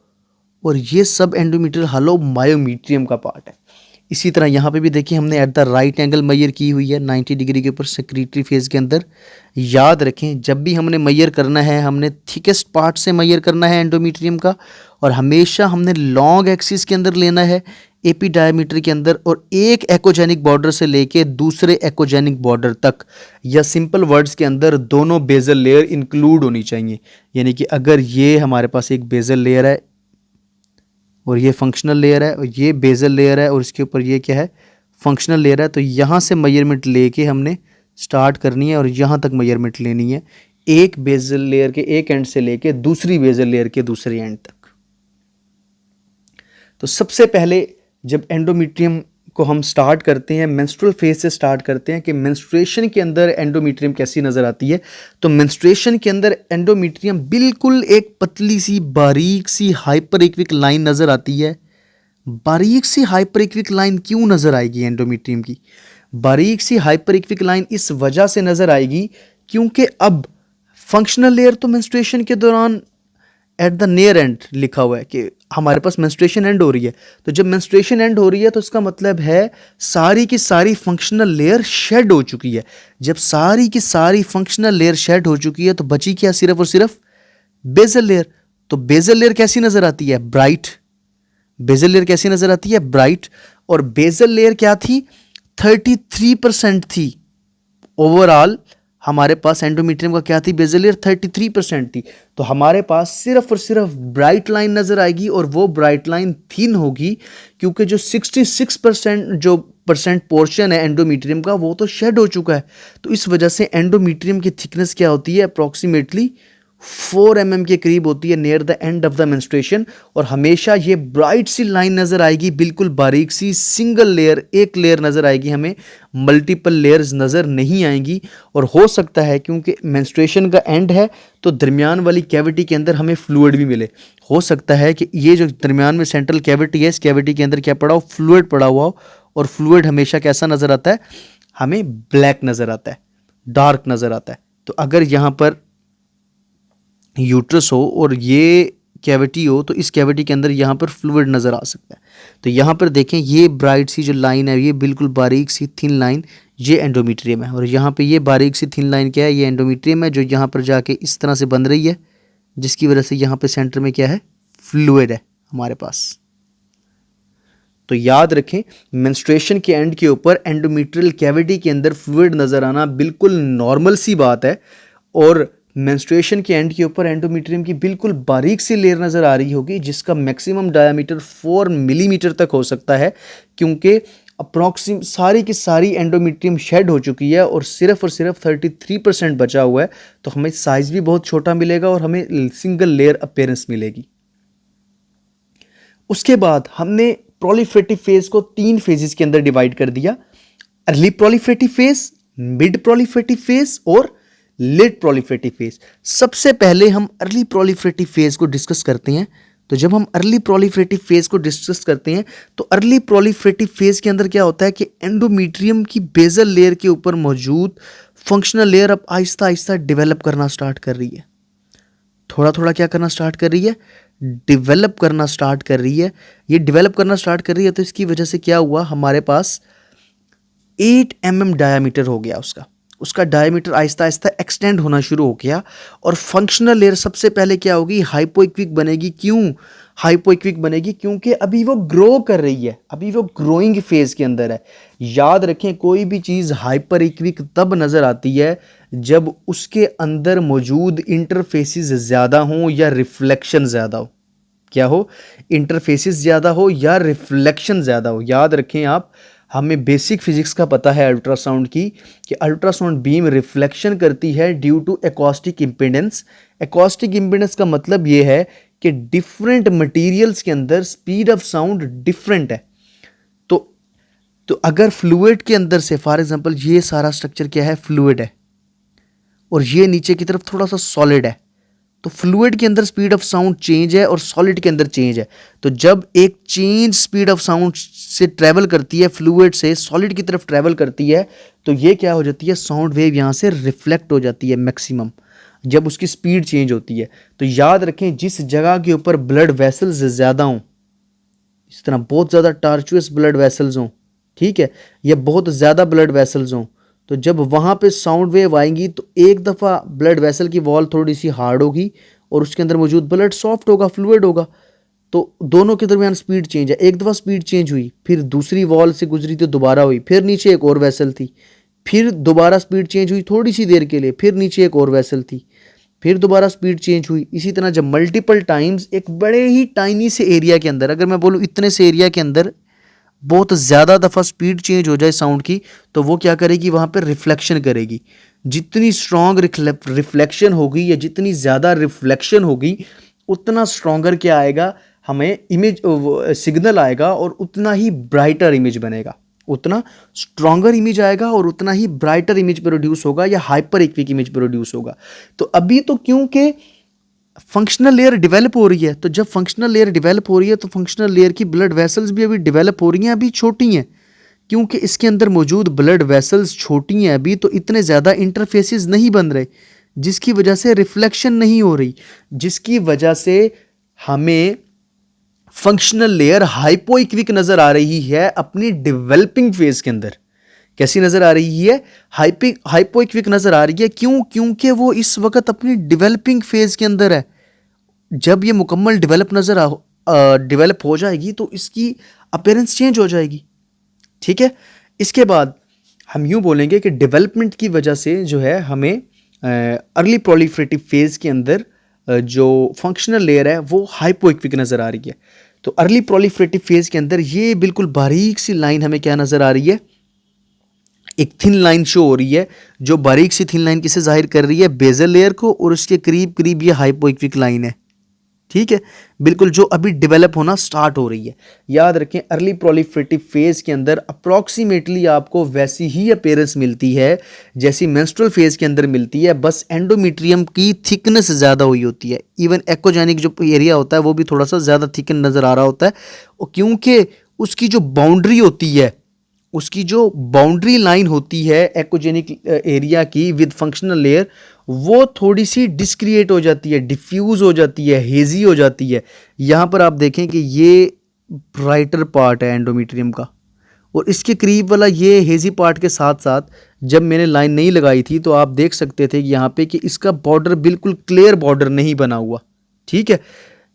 और ये सब एंडोमीट्रियल हालो मायोमीट्रियम का पार्ट है। इसी तरह यहाँ पे भी देखिए हमने at the right angle measure की हुई है 90 डिग्री के ऊपर सेक्रेटरी फेज के अंदर। याद रखें, जब भी हमने मेजर करना है हमने थिकेस्ट पार्ट से मेजर करना है एंडोमीट्रियम का, और हमेशा हमने लॉन्ग एक्सिस के अंदर लेना है एपी डायमीटर के अंदर, और एक एकोजेनिक बॉर्डर से लेके दूसरे एकोजेनिक बॉर्डर तक, या सिंपल वर्ड्स के अंदर दोनों बेजल लेयर इंक्लूड होनी चाहिए। यानी कि अगर ये हमारे पास एक बेजल लेयर है, और ये फंक्शनल लेयर है और ये बेजल लेयर है और इसके ऊपर ये क्या है, फंक्शनल लेयर है। तो यहाँ से मेजरमेंट लेके हमने स्टार्ट करनी है और यहाँ तक मेजरमेंट लेनी है, एक बेजल लेयर के एक एंड से लेके दूसरी बेजल लेयर के दूसरे एंड तक। तो सबसे पहले जब एंडोमेट्रियम को हम स्टार्ट करते हैं, मेंस्ट्रुअल फेज से स्टार्ट करते हैं कि मेंस्ट्रुएशन के अंदर एंडोमेट्रियम कैसी नज़र आती है। तो मेंस्ट्रुएशन के अंदर एंडोमेट्रियम बिल्कुल एक पतली सी बारीक सी हाइपर इक्विक लाइन नज़र आती है। बारीक सी हाइपर इक्विक लाइन क्यों नज़र आएगी एंडोमेट्रियम की? बारीक सी हाइपर इक्विक लाइन इस वजह से नज़र आएगी क्योंकि अब फंक्शनल लेयर तो मेंस्ट्रुएशन के दौरान एट द नियर एंड लिखा हुआ है कि हमारे पास मेंस्ट्रुएशन एंड हो रही है। तो जब मेंस्ट्रुएशन एंड हो रही है तो इसका मतलब है सारी की सारी फंक्शनल लेयर शेड हो चुकी है। जब सारी की सारी फंक्शनल लेयर शेड हो चुकी है तो बची क्या, सिर्फ और सिर्फ बेजल लेयर। तो बेजल लेयर कैसी नजर आती है? ब्राइट। बेजल लेयर कैसी नजर आती है? ब्राइट। और बेजल लेयर क्या थी? 33% थी। ओवरऑल हमारे पास एंडोमेट्रियम का क्या थी? बेजल लेयर 33% थी। तो हमारे पास सिर्फ और सिर्फ ब्राइट लाइन नजर आएगी और वो ब्राइट लाइन थिन होगी क्योंकि जो 66% जो पोर्शन है एंडोमेट्रियम का वो तो शेड हो चुका है। तो इस वजह से एंडोमेट्रियम की थिकनेस क्या होती है? अप्रॉक्सीमेटली 4 mm के करीब होती है near the end of the menstruation. और हमेशा ये ब्राइट सी लाइन नजर आएगी, बिल्कुल बारीक सी सिंगल लेयर, एक लेयर नजर आएगी, हमें मल्टीपल लेयर्स नजर नहीं आएंगी। और हो सकता है क्योंकि मेंस्ट्रुएशन का एंड है तो दरमियान वाली कैविटी के अंदर हमें फ्लूइड भी मिले। हो सकता है कि ये जो दरमियान में सेंट्रल कैविटी है, इस कैविटी के अंदर क्या पड़ा हो? फ्लूइड पड़ा हुआ हो। और फ्लूइड हमेशा कैसा नजर आता है? हमें ब्लैक नजर आता है, डार्क नजर आता है। तो अगर यहाँ पर यूट्रस हो और ये कैविटी हो तो इस कैविटी के अंदर यहाँ पर फ्लूइड नज़र आ सकता है। तो यहाँ पर देखें, ये ब्राइट सी जो लाइन है, ये बिल्कुल बारीक सी थिन लाइन, ये एंडोमेट्रियम है। और यहाँ पे ये बारीक सी थिन लाइन क्या है? ये एंडोमेट्रियम है जो यहाँ पर जाके इस तरह से बन रही है, जिसकी वजह से यहाँ पे सेंटर में क्या है? फ्लूइड है हमारे पास। तो याद रखें, मेंस्ट्रुएशन के एंड के ऊपर एंडोमेट्रियल कैविटी के अंदर फ्लूइड नज़र आना बिल्कुल नॉर्मल सी बात है। और मेंस्ट्रुएशन के एंड के ऊपर एंडोमेट्रियम की बिल्कुल बारीक सी लेयर नज़र आ रही होगी जिसका मैक्सिमम डायमीटर 4 मिलीमीटर तक हो सकता है क्योंकि सारी की सारी एंडोमेट्रियम शेड हो चुकी है और सिर्फ 33% बचा हुआ है। तो हमें साइज भी बहुत छोटा मिलेगा और हमें सिंगल लेयर अपीयरेंस मिलेगी। उसके बाद हमने प्रोलिफरेटिव फेज को 3 फेजेस के अंदर डिवाइड कर दिया, early proliferative phase, mid proliferative phase और लेट प्रोलिफरेटिव फेज। सबसे पहले हम अर्ली प्रोलिफरेटिव फेज को डिस्कस करते हैं। तो जब हम अर्ली प्रोलिफरेटिव फेज को डिस्कस करते हैं तो अर्ली प्रोलिफरेटिव फेज के अंदर क्या होता है कि एंडोमेट्रियम की बेजल लेयर के ऊपर मौजूद फंक्शनल लेयर अब आहिस्ता आहिस्ता डेवलप करना स्टार्ट कर रही है। थोड़ा थोड़ा क्या करना स्टार्ट कर रही है? डेवलप करना स्टार्ट कर रही है। ये डेवलप करना स्टार्ट कर रही है तो इसकी वजह से क्या हुआ, हमारे पास 8 mm डायामीटर हो गया उसका डायमीटर आहिस्ता आहिस्ता एक्सटेंड होना शुरू हो गया। और फंक्शनल लेयर सबसे पहले क्या होगी? हाइपोइक्विक बनेगी। क्यों हाइपोइक्विक बनेगी? क्योंकि अभी वो ग्रो कर रही है, अभी वो ग्रोइंग फेज के अंदर है। याद रखें, कोई भी चीज़ हाइपर इक्विक तब नज़र आती है जब उसके अंदर मौजूद इंटरफेसेस ज़्यादा हों या रिफ्लेक्शन ज़्यादा हो। क्या हो? इंटरफेसेस ज़्यादा हो या रिफ्लेक्शन ज़्यादा हो। याद रखें आप, हमें बेसिक फिजिक्स का पता है अल्ट्रासाउंड की कि अल्ट्रासाउंड बीम रिफ्लेक्शन करती है due to acoustic impedance. Acoustic impedance का मतलब ये है कि डिफरेंट मटेरियल्स के अंदर स्पीड ऑफ साउंड डिफरेंट है। तो अगर फ्लूइड के अंदर से, फॉर एग्जांपल, ये सारा स्ट्रक्चर क्या है? फ्लूइड है और ये नीचे की तरफ थोड़ा सा सॉलिड है। तो फ्लूइड के अंदर स्पीड ऑफ साउंड चेंज है और सॉलिड के अंदर चेंज है। तो जब एक चेंज स्पीड ऑफ साउंड से ट्रैवल करती है, फ्लूइड से सॉलिड की तरफ ट्रैवल करती है, तो ये क्या हो जाती है? साउंड वेव यहाँ से रिफ्लेक्ट हो जाती है मैक्सिमम, जब उसकी स्पीड चेंज होती है। तो याद रखें, जिस जगह के ऊपर ब्लड वेसल्स ज़्यादा हों, इस तरह बहुत ज़्यादा टार्चुअस ब्लड वेसल्स हों, ठीक है, या बहुत ज़्यादा ब्लड वेसल्स हों, तो जब वहाँ पे साउंड वेव आएंगी तो एक दफ़ा ब्लड वेसल की वॉल थोड़ी सी हार्ड होगी और उसके अंदर मौजूद ब्लड सॉफ्ट होगा, फ्लूइड होगा। तो दोनों के दरमियान स्पीड चेंज है। एक दफ़ा स्पीड चेंज हुई, फिर दूसरी वॉल से गुजरी तो दोबारा हुई, फिर नीचे एक और वेसल थी, फिर दोबारा स्पीड चेंज हुई थोड़ी सी देर के लिए, फिर नीचे एक और वेसल थी, फिर दोबारा स्पीड चेंज हुई। इसी तरह जब मल्टीपल टाइम्स एक बड़े ही टाइनी से एरिया के अंदर, अगर मैं बोलूँ इतने से एरिया के अंदर बहुत ज़्यादा दफ़ा स्पीड चेंज हो जाए साउंड की, तो वो क्या करेगी, वहाँ पर रिफ्लेक्शन करेगी। जितनी स्ट्रॉन्ग रिफ्लेक्शन होगी या जितनी ज़्यादा रिफ्लेक्शन होगी, उतना स्ट्रॉन्गर क्या आएगा, हमें इमेज सिग्नल आएगा और उतना ही ब्राइटर इमेज बनेगा, उतना स्ट्रॉन्गर इमेज आएगा और उतना ही ब्राइटर इमेज प्रोड्यूस होगा या हाइपर एक्विक इमेज प्रोड्यूस होगा। तो अभी तो क्योंकि फंक्शनल लेयर डेवलप हो रही है, तो जब फंक्शनल लेयर डेवलप हो रही है तो फंक्शनल लेयर की ब्लड वेसल्स भी अभी डेवलप हो रही हैं, अभी छोटी हैं, क्योंकि इसके अंदर मौजूद ब्लड वेसल्स छोटी हैं अभी, तो इतने ज़्यादा इंटरफेसेस नहीं बन रहे, जिसकी वजह से रिफ्लेक्शन नहीं हो रही, जिसकी वजह से हमें फंक्शनल लेयर हाइपोइक्विक नज़र आ रही है अपनी डेवलपिंग फेज के अंदर। कैसी नज़र आ रही है, हाइपोइक्विक नज़र आ रही है। क्यों? क्योंकि वो इस वक्त अपनी डेवलपिंग फेज के अंदर है। जब ये मुकम्मल डेवलप हो जाएगी तो इसकी अपीयरेंस चेंज हो जाएगी। ठीक है, इसके बाद हम यूँ बोलेंगे कि डेवलपमेंट की वजह से जो है हमें अर्ली प्रोलिफरेटिव फेज के अंदर जो फंक्शनल लेयर है वो हाइपोइक्विक नज़र आ रही है। तो अर्ली प्रोलिफरेटिव फेज के अंदर ये बिल्कुल बारीक सी लाइन हमें क्या नज़र आ रही है, एक थिन लाइन शो हो रही है, जो बारीक सी थिन लाइन किसे जाहिर कर रही है, बेजल लेयर को, और उसके करीब करीब ये हाइपोइक्विक लाइन है। ठीक है, बिल्कुल जो अभी डेवलप होना स्टार्ट हो रही है। याद रखें, अर्ली प्रोलिफरेटिव फेज के अंदर अप्रॉक्सीमेटली आपको वैसी ही अपीयरेंस मिलती है जैसी मेंस्ट्रुअल फेज के अंदर मिलती है, बस एंडोमेट्रियम की थिकनेस ज़्यादा हुई होती है। इवन एक्वोजेनिक जो एरिया होता है वो भी थोड़ा सा ज़्यादा थिकन नज़र आ रहा होता है, और क्योंकि उसकी जो बाउंड्री होती है, उसकी जो बाउंड्री लाइन होती है एक्वोजेनिक एरिया की विद फंक्शनल लेयर, वो थोड़ी सी डिस्क्रिएट हो जाती है, डिफ्यूज हो जाती है, हेजी हो जाती है। यहाँ पर आप देखें कि ये ब्राइटर पार्ट है एंडोमेट्रियम का, और इसके करीब वाला ये हेजी पार्ट के साथ साथ जब मैंने लाइन नहीं लगाई थी तो आप देख सकते थे कि यहाँ पे कि इसका बॉर्डर बिल्कुल क्लियर बॉर्डर नहीं बना हुआ। ठीक है,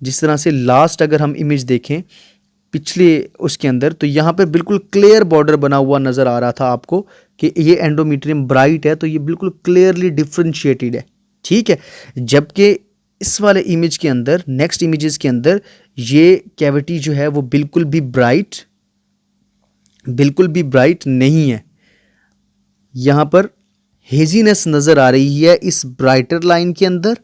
जिस तरह से लास्ट अगर हम इमेज देखें पिछले उसके अंदर, तो यहाँ पे बिल्कुल क्लियर बॉर्डर बना हुआ नज़र आ रहा था आपको कि ये एंडोमेट्रियम ब्राइट है, तो ये बिल्कुल क्लियरली डिफ्रेंशिएटेड है। ठीक है, जबकि इस वाले इमेज के अंदर, नेक्स्ट इमेजेस के अंदर, ये कैविटी जो है वो बिल्कुल भी ब्राइट नहीं है। यहाँ पर हेजीनेस नज़र आ रही है इस ब्राइटर लाइन के अंदर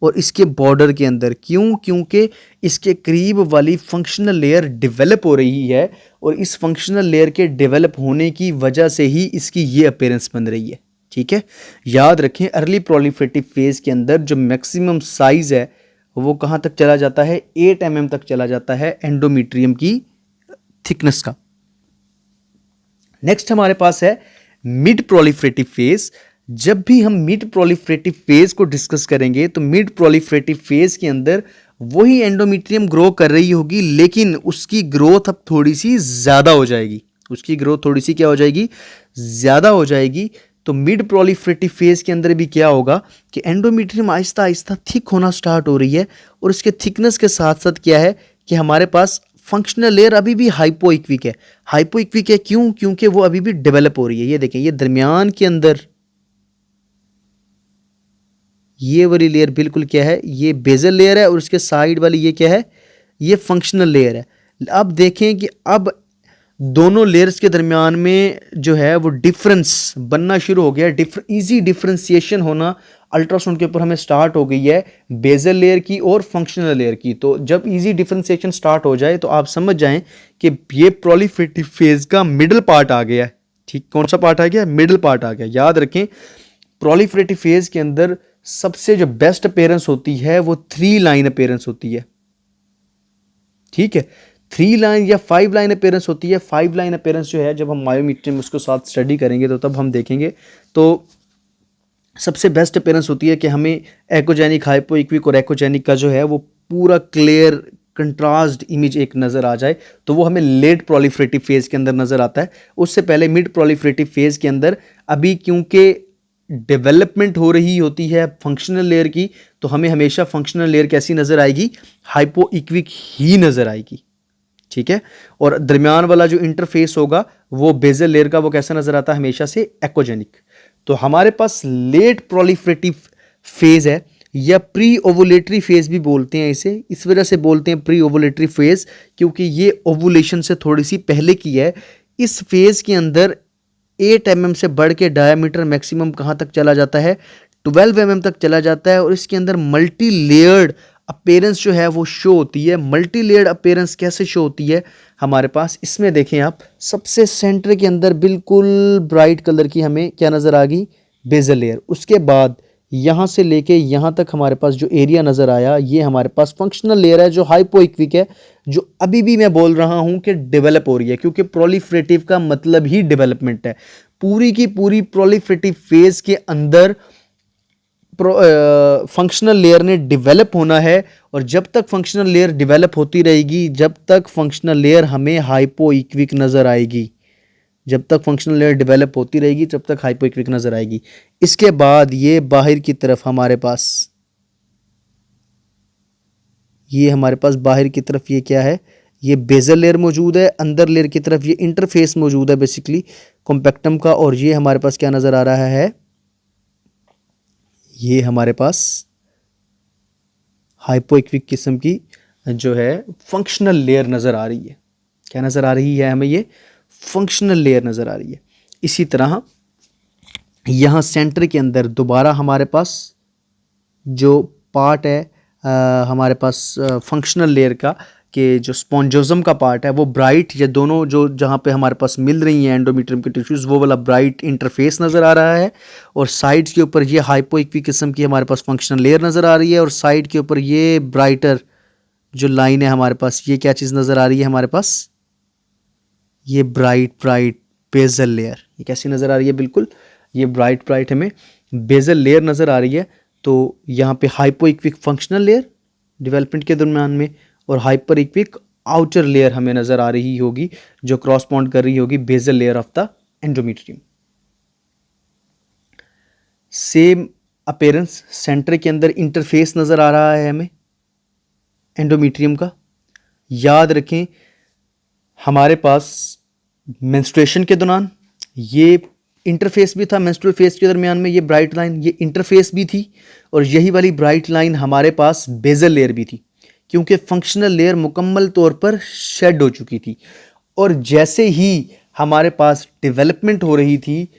और इसके बॉर्डर के अंदर। क्यों? क्योंकि इसके करीब वाली फंक्शनल लेयर डेवलप हो रही है, और इस फंक्शनल लेयर के डेवलप होने की वजह से ही इसकी ये अपीयरेंस बन रही है। ठीक है, याद रखें, अर्ली प्रोलिफरेटिव फेज के अंदर जो मैक्सिमम साइज है वो कहाँ तक चला जाता है, 8 mm तक चला जाता है एंडोमेट्रियम की थिकनेस का। नेक्स्ट हमारे पास है मिड प्रोलिफरेटिव फेज। जब भी हम मिड प्रोलिफरेटिव फेज को डिस्कस करेंगे तो मिड प्रोलिफरेटिव फेज के अंदर वही एंडोमेट्रियम ग्रो कर रही होगी, लेकिन उसकी ग्रोथ अब थोड़ी सी ज़्यादा हो जाएगी। उसकी ग्रोथ थोड़ी सी क्या हो जाएगी, ज़्यादा हो जाएगी। तो मिड प्रोलिफरेटिव फेज के अंदर भी क्या होगा कि एंडोमेट्रियम आहिस्ता आहिस्ता थिक होना स्टार्ट हो रही है, और उसके थिकनेस के साथ साथ क्या है कि हमारे पास फंक्शनल लेयर अभी भी हाइपोइक्विक है। हाइपोइक्विक है क्यों? क्योंकि वो अभी भी डेवलप हो रही है। ये देखें, ये दरमियान के अंदर ये वाली लेयर बिल्कुल क्या है, ये बेजल लेयर है, और उसके साइड वाली ये क्या है, ये फंक्शनल लेयर है। अब देखें कि अब दोनों लेयर्स के दरमियान में जो है वो डिफरेंस बनना शुरू हो गया। इजी डिफरेंशिएशन होना अल्ट्रासाउंड के ऊपर हमें स्टार्ट हो गई है बेजल लेयर की और फंक्शनल लेयर की। तो जब इजी डिफरेंशिएशन स्टार्ट हो जाए तो आप समझ जाएं कि ये प्रोलिफरेटिव फेज का मिडल पार्ट आ गया है। ठीक, कौन सा पार्ट आ गया, मिडल पार्ट आ गया। याद रखें, प्रोलिफरेटिव फेज के अंदर सबसे जो बेस्ट अपीयरेंस होती है वो 3 लाइन अपीयरेंस होती है। ठीक है, 3 लाइन या 5 लाइन अपीयरेंस होती है। 5 लाइन अपीयरेंस जो है जब हम मायोमेट्रियम उसको साथ स्टडी करेंगे तो तब हम देखेंगे, तो सबसे बेस्ट अपीयरेंस होती है कि हमें एक्वोजेनिक, हाइपोइक्विक और एक्वोजेनिक का जो है वो पूरा क्लियर कंट्रास्ट इमेज एक नज़र आ जाए, तो वो हमें लेट प्रोलिफरेटिव फेज के अंदर नज़र आता है। उससे पहले मिड प्रोलिफरेटिव फेज के अंदर अभी क्योंकि डेवलपमेंट हो रही होती है फंक्शनल लेयर की, तो हमें हमेशा फंक्शनल लेयर कैसी नज़र आएगी, हाइपोइक्विक ही नज़र आएगी। ठीक है, और दरमियान वाला जो इंटरफेस होगा वो बेजल लेयर का, वो कैसा नज़र आता है, हमेशा से एक्वोजेनिक। तो हमारे पास लेट प्रोलिफरेटिव फेज है या प्री ओवुलेटरी फेज भी बोलते हैं इसे। इस वजह से बोलते हैं प्री ओवुलेटरी फेज क्योंकि ये ओवुलेशन से थोड़ी सी पहले की है। इस फेज के अंदर 8 mm से बढ़ के डायमीटर मैक्सिमम कहाँ तक चला जाता है, 12 mm तक चला जाता है। और इसके अंदर मल्टी लेयर्ड अपीयरेंस जो है वो शो होती है। मल्टी लेयर्ड अपीयरेंस कैसे शो होती है हमारे पास, इसमें देखें आप, सबसे सेंटर के अंदर बिल्कुल ब्राइट कलर की हमें क्या नज़र आ गई, बेजल लेयर। उसके बाद यहाँ से लेके यहाँ तक हमारे पास जो एरिया नज़र आया ये हमारे पास फंक्शनल लेयर है जो हाइपोइक्विक है, जो अभी भी मैं बोल रहा हूँ कि डेवलप हो रही है क्योंकि प्रोलिफरेटिव का मतलब ही डेवलपमेंट है। पूरी की पूरी प्रोलिफरेटिव फेज के अंदर फंक्शनल लेयर ने डेवलप होना है। और जब तक फंक्शनल लेयर डेवलप होती रहेगी, जब तक फंक्शनल लेयर हमें हाइपोइक्विक नज़र आएगी, जब तक फंक्शनल लेयर डेवलप होती रहेगी जब तक हाइपोइक्विक नज़र आएगी। इसके बाद ये बाहर की तरफ हमारे पास, ये हमारे पास बाहर की तरफ ये क्या है, ये बेजल लेयर मौजूद है। अंदर लेयर की तरफ ये इंटरफेस मौजूद है बेसिकली कॉम्पैक्टम का। और ये हमारे पास क्या नज़र आ रहा है, ये हमारे पास हाइपोइक्विक किस्म की जो है फंक्शनल लेयर नज़र आ रही है। क्या नज़र आ रही है हमें, ये फंक्शनल लेयर नज़र आ रही है। इसी तरह यहाँ सेंटर के अंदर दोबारा हमारे पास जो पार्ट है हमारे पास फंक्शनल लेयर का, कि जो स्पॉन्जोजम का पार्ट है वो ब्राइट, ये दोनों जो जहाँ पे हमारे पास मिल रही हैं एंडोमेट्रियम के टिश्यूज़, वो वाला ब्राइट इंटरफेस नज़र आ रहा है। और साइड्स के ऊपर ये हाइपोइक्विक किस्म की हमारे पास फंक्शनल लेयर नज़र आ रही है। और साइड के ऊपर ये ब्राइटर जो लाइन है हमारे पास, ये क्या चीज़ नज़र आ रही है हमारे पास, ये ब्राइट बेजल लेयर। ये कैसी नज़र आ रही है, बिल्कुल ये ब्राइट हमें बेजल लेयर नज़र आ रही है। तो यहाँ पे हाइपोइक्विक फंक्शनल लेयर डेवलपमेंट के दरम्यान में और हाइपर इक्विक आउटर लेयर हमें नज़र आ रही होगी जो क्रॉसपॉन्ड कर रही होगी basal layer of the endometrium. Same appearance, center के अंदर इंटरफेस नज़र आ रहा है हमें एंडोमेट्रियम का। याद रखें हमारे पास मेंस्ट्रुएशन के दौरान ये इंटरफेस भी था, मेंस्ट्रुअल फेज के दरमियान में ये ब्राइट लाइन, ये इंटरफेस भी थी। और यही वाली ब्राइट लाइन हमारे पास बेजल लेयर भी थी क्योंकि फंक्शनल लेयर मुकम्मल तौर पर शेड हो चुकी थी। और जैसे ही हमारे पास डेवलपमेंट हो रही थी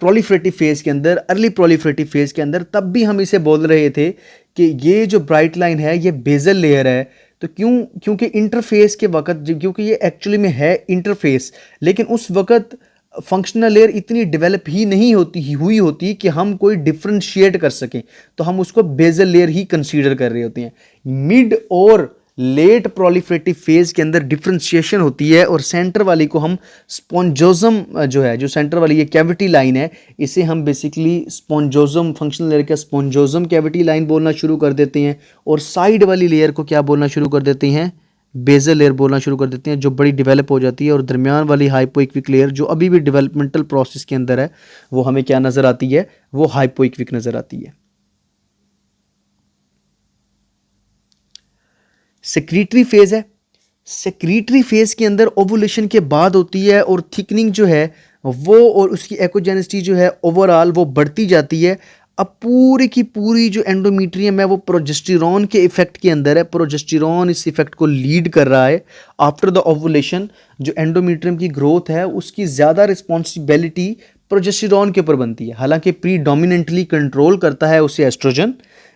प्रोलिफरेटिव फेज के अंदर, अर्ली प्रोलिफरेटिव फेज के अंदर, तब भी हम इसे बोल रहे थे कि ये जो ब्राइट लाइन है ये बेजल लेयर है। तो क्योंकि इंटरफेस के वक्त, क्योंकि ये एक्चुअली में है इंटरफेस, लेकिन उस वक्त फंक्शनल लेयर इतनी डेवलप ही नहीं हुई होती कि हम कोई डिफ्रेंशिएट कर सकें, तो हम उसको बेजल लेयर ही कंसीडर कर रहे होते हैं। मिड और लेट प्रोलिफरेटिव फेज के अंदर डिफ्रेंशिएशन होती है और सेंटर वाली को हम स्पॉन्जोजम जो है, जो सेंटर वाली ये कैविटी लाइन है, इसे हम बेसिकली स्पॉन्जोजम, फंक्शनल लेयर का स्पॉन्जोजम कैविटी लाइन बोलना शुरू कर देते हैं। और साइड वाली लेयर को क्या बोलना शुरू कर देते हैं, बेजल लेयर बोलना शुरू कर देते हैं, जो बड़ी डेवलप हो जाती है। और दरमियान वाली हाइपोइक्विक लेयर जो अभी भी डेवलपमेंटल प्रोसेस के अंदर है, वो हमें क्या नज़र आती है, वो हाइपोइक्विक नज़र आती है। सेक्रीटरी फेज है। सेक्रीटरी फेज के अंदर ओवुलेशन के बाद होती है और थिकनिंग जो है वो और उसकी एक्वोजेनिसिटी जो है ओवरऑल वो बढ़ती जाती है। अब पूरी की पूरी जो एंडोमेट्रियम है वो प्रोजेस्टेरॉन के इफेक्ट के अंदर है। प्रोजेस्टेरॉन इस इफेक्ट को लीड कर रहा है। आफ्टर द ओवुलेशन जो एंडोमेट्रियम की ग्रोथ है उसकी ज़्यादा रिस्पॉन्सिबिलिटी प्रोजेस्टेरॉन के ऊपर बनती है। हालांकि प्रीडोमिनेंटली कंट्रोल करता है उसे एस्ट्रोजन,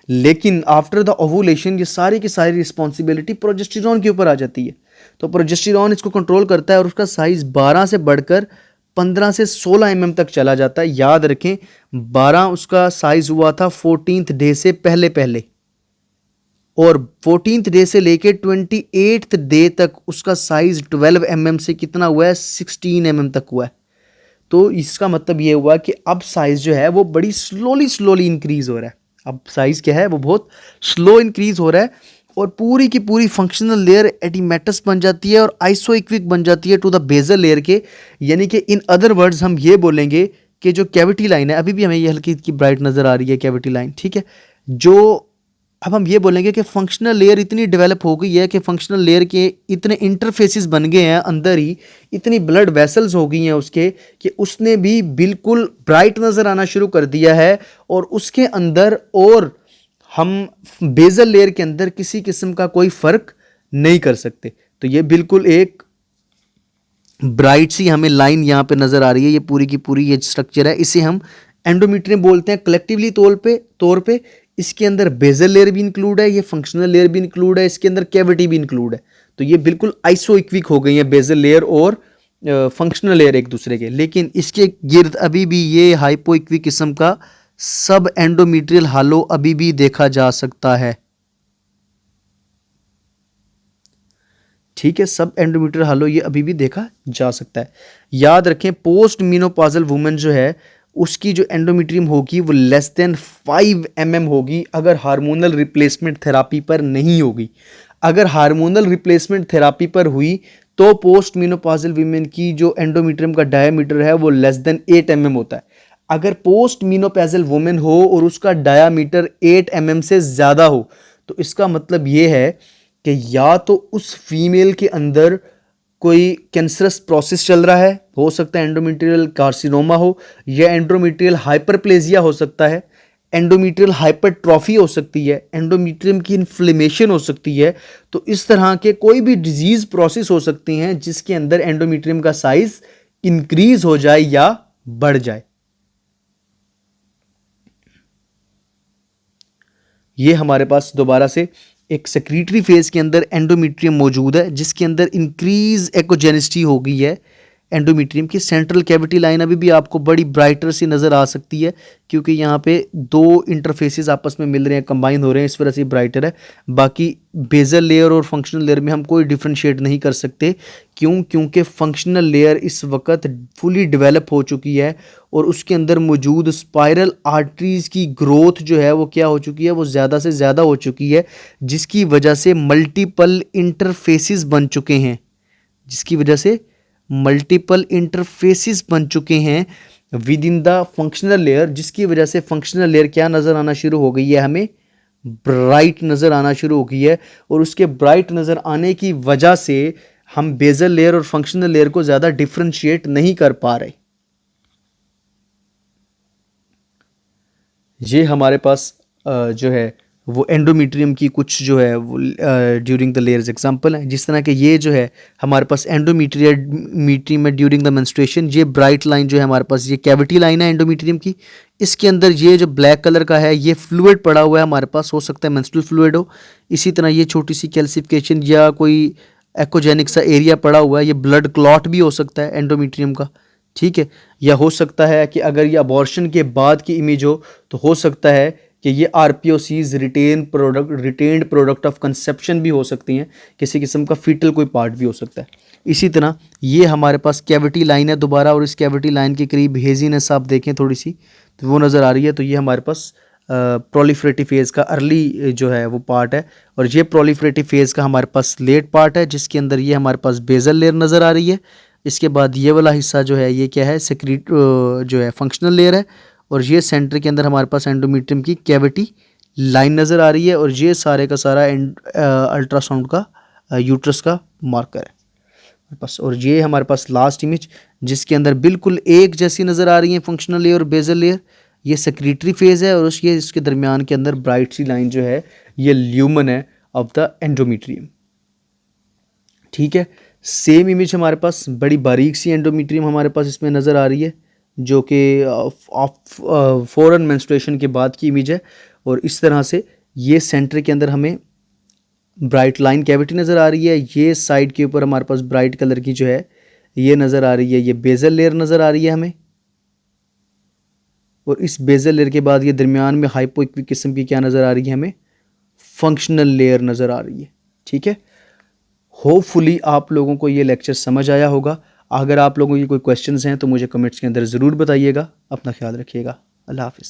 लेकिन आफ्टर द ओवुलेशन ये सारी की सारी रिस्पॉन्सिबिलिटी प्रोजेस्टेरॉन के ऊपर आ जाती है। तो प्रोजेस्टेरॉन इसको कंट्रोल करता है और उसका साइज़ 12 से बढ़कर 15 से 16 mm तक चला जाता है। याद रखें 12 उसका साइज़ हुआ था 14th डे से पहले पहले, और 14th डे से लेके 28th डे तक उसका साइज़ 12 mm से कितना हुआ है, 16 mm तक हुआ है। तो इसका मतलब ये हुआ कि अब साइज़ जो है वो बड़ी स्लोली इंक्रीज़ हो रहा है। अब साइज़ क्या है, वो बहुत स्लो इंक्रीज़ हो रहा है और पूरी की पूरी फंक्शनल लेयर एडिमेटस बन जाती है और आइसोइक्विक बन जाती है टू द बेजल लेयर के। यानी कि इन अदर वर्ड्स हम ये बोलेंगे कि जो कैविटी लाइन है, अभी भी हमें ये हल्की की ब्राइट नज़र आ रही है कैविटी लाइन, ठीक है, जो अब हम ये बोलेंगे कि फंक्शनल लेयर इतनी डेवलप हो गई है कि फंक्शनल लेयर के इतने इंटरफेसेस बन गए हैं अंदर ही, इतनी ब्लड वेसल्स हो गई हैं उसके, कि उसने भी बिल्कुल ब्राइट नज़र आना शुरू कर दिया है। और उसके अंदर और हम बेजल लेयर के अंदर किसी किस्म का कोई फ़र्क नहीं कर सकते। तो ये बिल्कुल एक ब्राइट सी हमें लाइन यहाँ पे नज़र आ रही है, ये पूरी की पूरी ये स्ट्रक्चर है, इसे हम एंडोमेट्रियम बोलते हैं कलेक्टिवली तौर पे। इसके अंदर बेजल लेयर भी इंक्लूड है, ये फंक्शनल लेयर भी इंक्लूड है, इसके अंदर कैविटी भी इंक्लूड है। तो ये बिल्कुल आइसो इक्विक हो गई है बेजल लेयर और फंक्शनल लेयर एक दूसरे के। लेकिन इसके गिर्द अभी भी ये हाइपो इक्विक किस्म का सब एंडोमेट्रियल हालो अभी भी देखा जा सकता है। ठीक है, सब एंडोमेट्रियल हालो ये अभी भी देखा जा सकता है। याद रखें, पोस्ट मीनोपॉजल वुमेन जो है उसकी जो एंडोमेट्रियम होगी वो लेस देन 5 mm होगी, अगर हार्मोनल रिप्लेसमेंट थेरापी पर नहीं होगी। अगर हार्मोनल रिप्लेसमेंट थेरापी पर हुई तो पोस्ट मीनोपॉजल वीमेन की जो एंडोमेट्रियम का डायामीटर है वो लेस देन 8 mm होता है। अगर पोस्ट मीनोपॉजल वुमेन हो और उसका डायामीटर 8 mm से ज़्यादा हो तो इसका मतलब ये है कि या तो उस फीमेल के अंदर कोई कैंसरस प्रोसेस चल रहा है, हो सकता है एंडोमेट्रियल कार्सिनोमा हो, या एंडोमेट्रियल हाइपरप्लेजिया हो सकता है, एंडोमेट्रियल हाइपरट्रॉफी हो सकती है, एंडोमेट्रियम की इन्फ्लेमेशन हो सकती है। तो इस तरह के कोई भी डिजीज प्रोसेस हो सकती हैं जिसके अंदर एंडोमेट्रियम का साइज इंक्रीज हो जाए या बढ़ जाए। ये हमारे पास दोबारा से एक सेक्रीटरी फेज के अंदर एंडोमेट्रियम मौजूद है जिसके अंदर इंक्रीज एकोजेनिसिटी हो गई है एंडोमेट्रियम की। सेंट्रल कैविटी लाइन अभी भी आपको बड़ी ब्राइटर सी नज़र आ सकती है क्योंकि यहाँ पे दो इंटरफेसेस आपस में मिल रहे हैं, कंबाइन हो रहे हैं, इस वजह से ब्राइटर है। बाकी बेजल लेयर और फंक्शनल लेयर में हम कोई डिफ्रेंशिएट नहीं कर सकते। क्यों? क्योंकि फंक्शनल लेयर इस वक्त फुली डेवलप हो चुकी है और उसके अंदर मौजूद स्पाइरल आर्टरीज की ग्रोथ जो है वो क्या हो चुकी है, वो ज़्यादा से ज़्यादा हो चुकी है, जिसकी वजह से मल्टीपल इंटरफेसेस बन चुके हैं, जिसकी वजह से मल्टीपल इंटरफेसेस बन चुके हैं with in the functional layer, जिसकी वजह से फंक्शनल लेयर क्या नज़र आना शुरू हो गई है, हमें ब्राइट नज़र आना शुरू हो गई है। और उसके ब्राइट नज़र आने की वजह से हम बेजल लेयर और फंक्शनल लेयर को ज़्यादा डिफ्रेंशिएट नहीं कर पा रहे। ये हमारे पास जो है वो एंडोमेट्रियम की कुछ जो है वो ड्यूरिंग द लेयर्स एग्जांपल है। जिस तरह के ये जो है हमारे पास एंडोमेट्रियम है ड्यूरिंग द मेंस्ट्रुएशन, ये ब्राइट लाइन जो है हमारे पास ये कैविटी लाइन है एंडोमेट्रियम की। इसके अंदर ये जो ब्लैक कलर का है ये फ्लूइड पड़ा हुआ है हमारे पास, हो सकता है मेंस्ट्रुअल फ्लूइड हो। इसी तरह ये छोटी सी कैल्सिफिकेशन या कोई एक्ोजेनिक सा एरिया पड़ा हुआ है, ये ब्लड क्लॉट भी हो सकता है एंडोमेट्रियम का। ठीक है, या हो सकता है कि अगर ये अबॉर्शन के बाद की इमेज हो तो हो सकता है कि ये आरपीओसीज रिटेन्ड प्रोडक्ट ऑफ कंसेप्शन भी हो सकती हैं, किसी किस्म का फीटल कोई पार्ट भी हो सकता है। इसी तरह ये हमारे पास कैविटी लाइन है दोबारा, और इस कैविटी लाइन के करीब हेजीनेस आप देखें थोड़ी सी तो वो नज़र आ रही है। तो ये हमारे पास प्रोलिफरेटिव फेज़ का अर्ली जो है वो पार्ट है, और ये प्रोलिफरेटिव फेज़ का हमारे पास लेट पार्ट है जिसके अंदर ये हमारे पास बेजल लेयर नज़र आ रही है। इसके बाद ये वाला हिस्सा जो है ये क्या है, सेक्रीट जो है फंक्शनल लेयर है, और ये सेंटर के अंदर हमारे पास एंडोमेट्रियम की कैविटी लाइन नज़र आ रही है, और ये सारे का सारा अल्ट्रासाउंड का यूट्रस का मार्कर है बस। और ये हमारे पास लास्ट इमेज जिसके अंदर बिल्कुल एक जैसी नज़र आ रही है फंक्शनल लेयर और बेजल लेयर, ये सेक्रीटरी फेज़ है, और इसके दरमियान के अंदर ब्राइट सी लाइन जो है ये ल्यूमन है ऑफ द एंडोमेट्रियम। ठीक है, सेम इमेज हमारे पास बड़ी बारीक सी एंडोमेट्रियम हमारे पास इसमें नज़र आ रही है जो कि फॉरन मेंस्ट्रुएशन के बाद की इमेज है। और इस तरह से ये सेंटर के अंदर हमें ब्राइट लाइन कैविटी नज़र आ रही है, ये साइड के ऊपर हमारे पास ब्राइट कलर की जो है ये नज़र आ रही है, ये बेजल लेयर नज़र आ रही है हमें, और इस बेजल लेयर के बाद ये दरमियान में हाइपो इक्विक किस्म की क्या नज़र आ रही है, हमें फंक्शनल लेयर नज़र आ रही है। ठीक है, होपफुली आप लोगों को ये लेक्चर समझ आया होगा। अगर आप लोगों की कोई क्वेश्चंस हैं तो मुझे कमेंट्स के अंदर ज़रूर बताइएगा। अपना ख्याल रखिएगा। अल्लाह हाफिज़।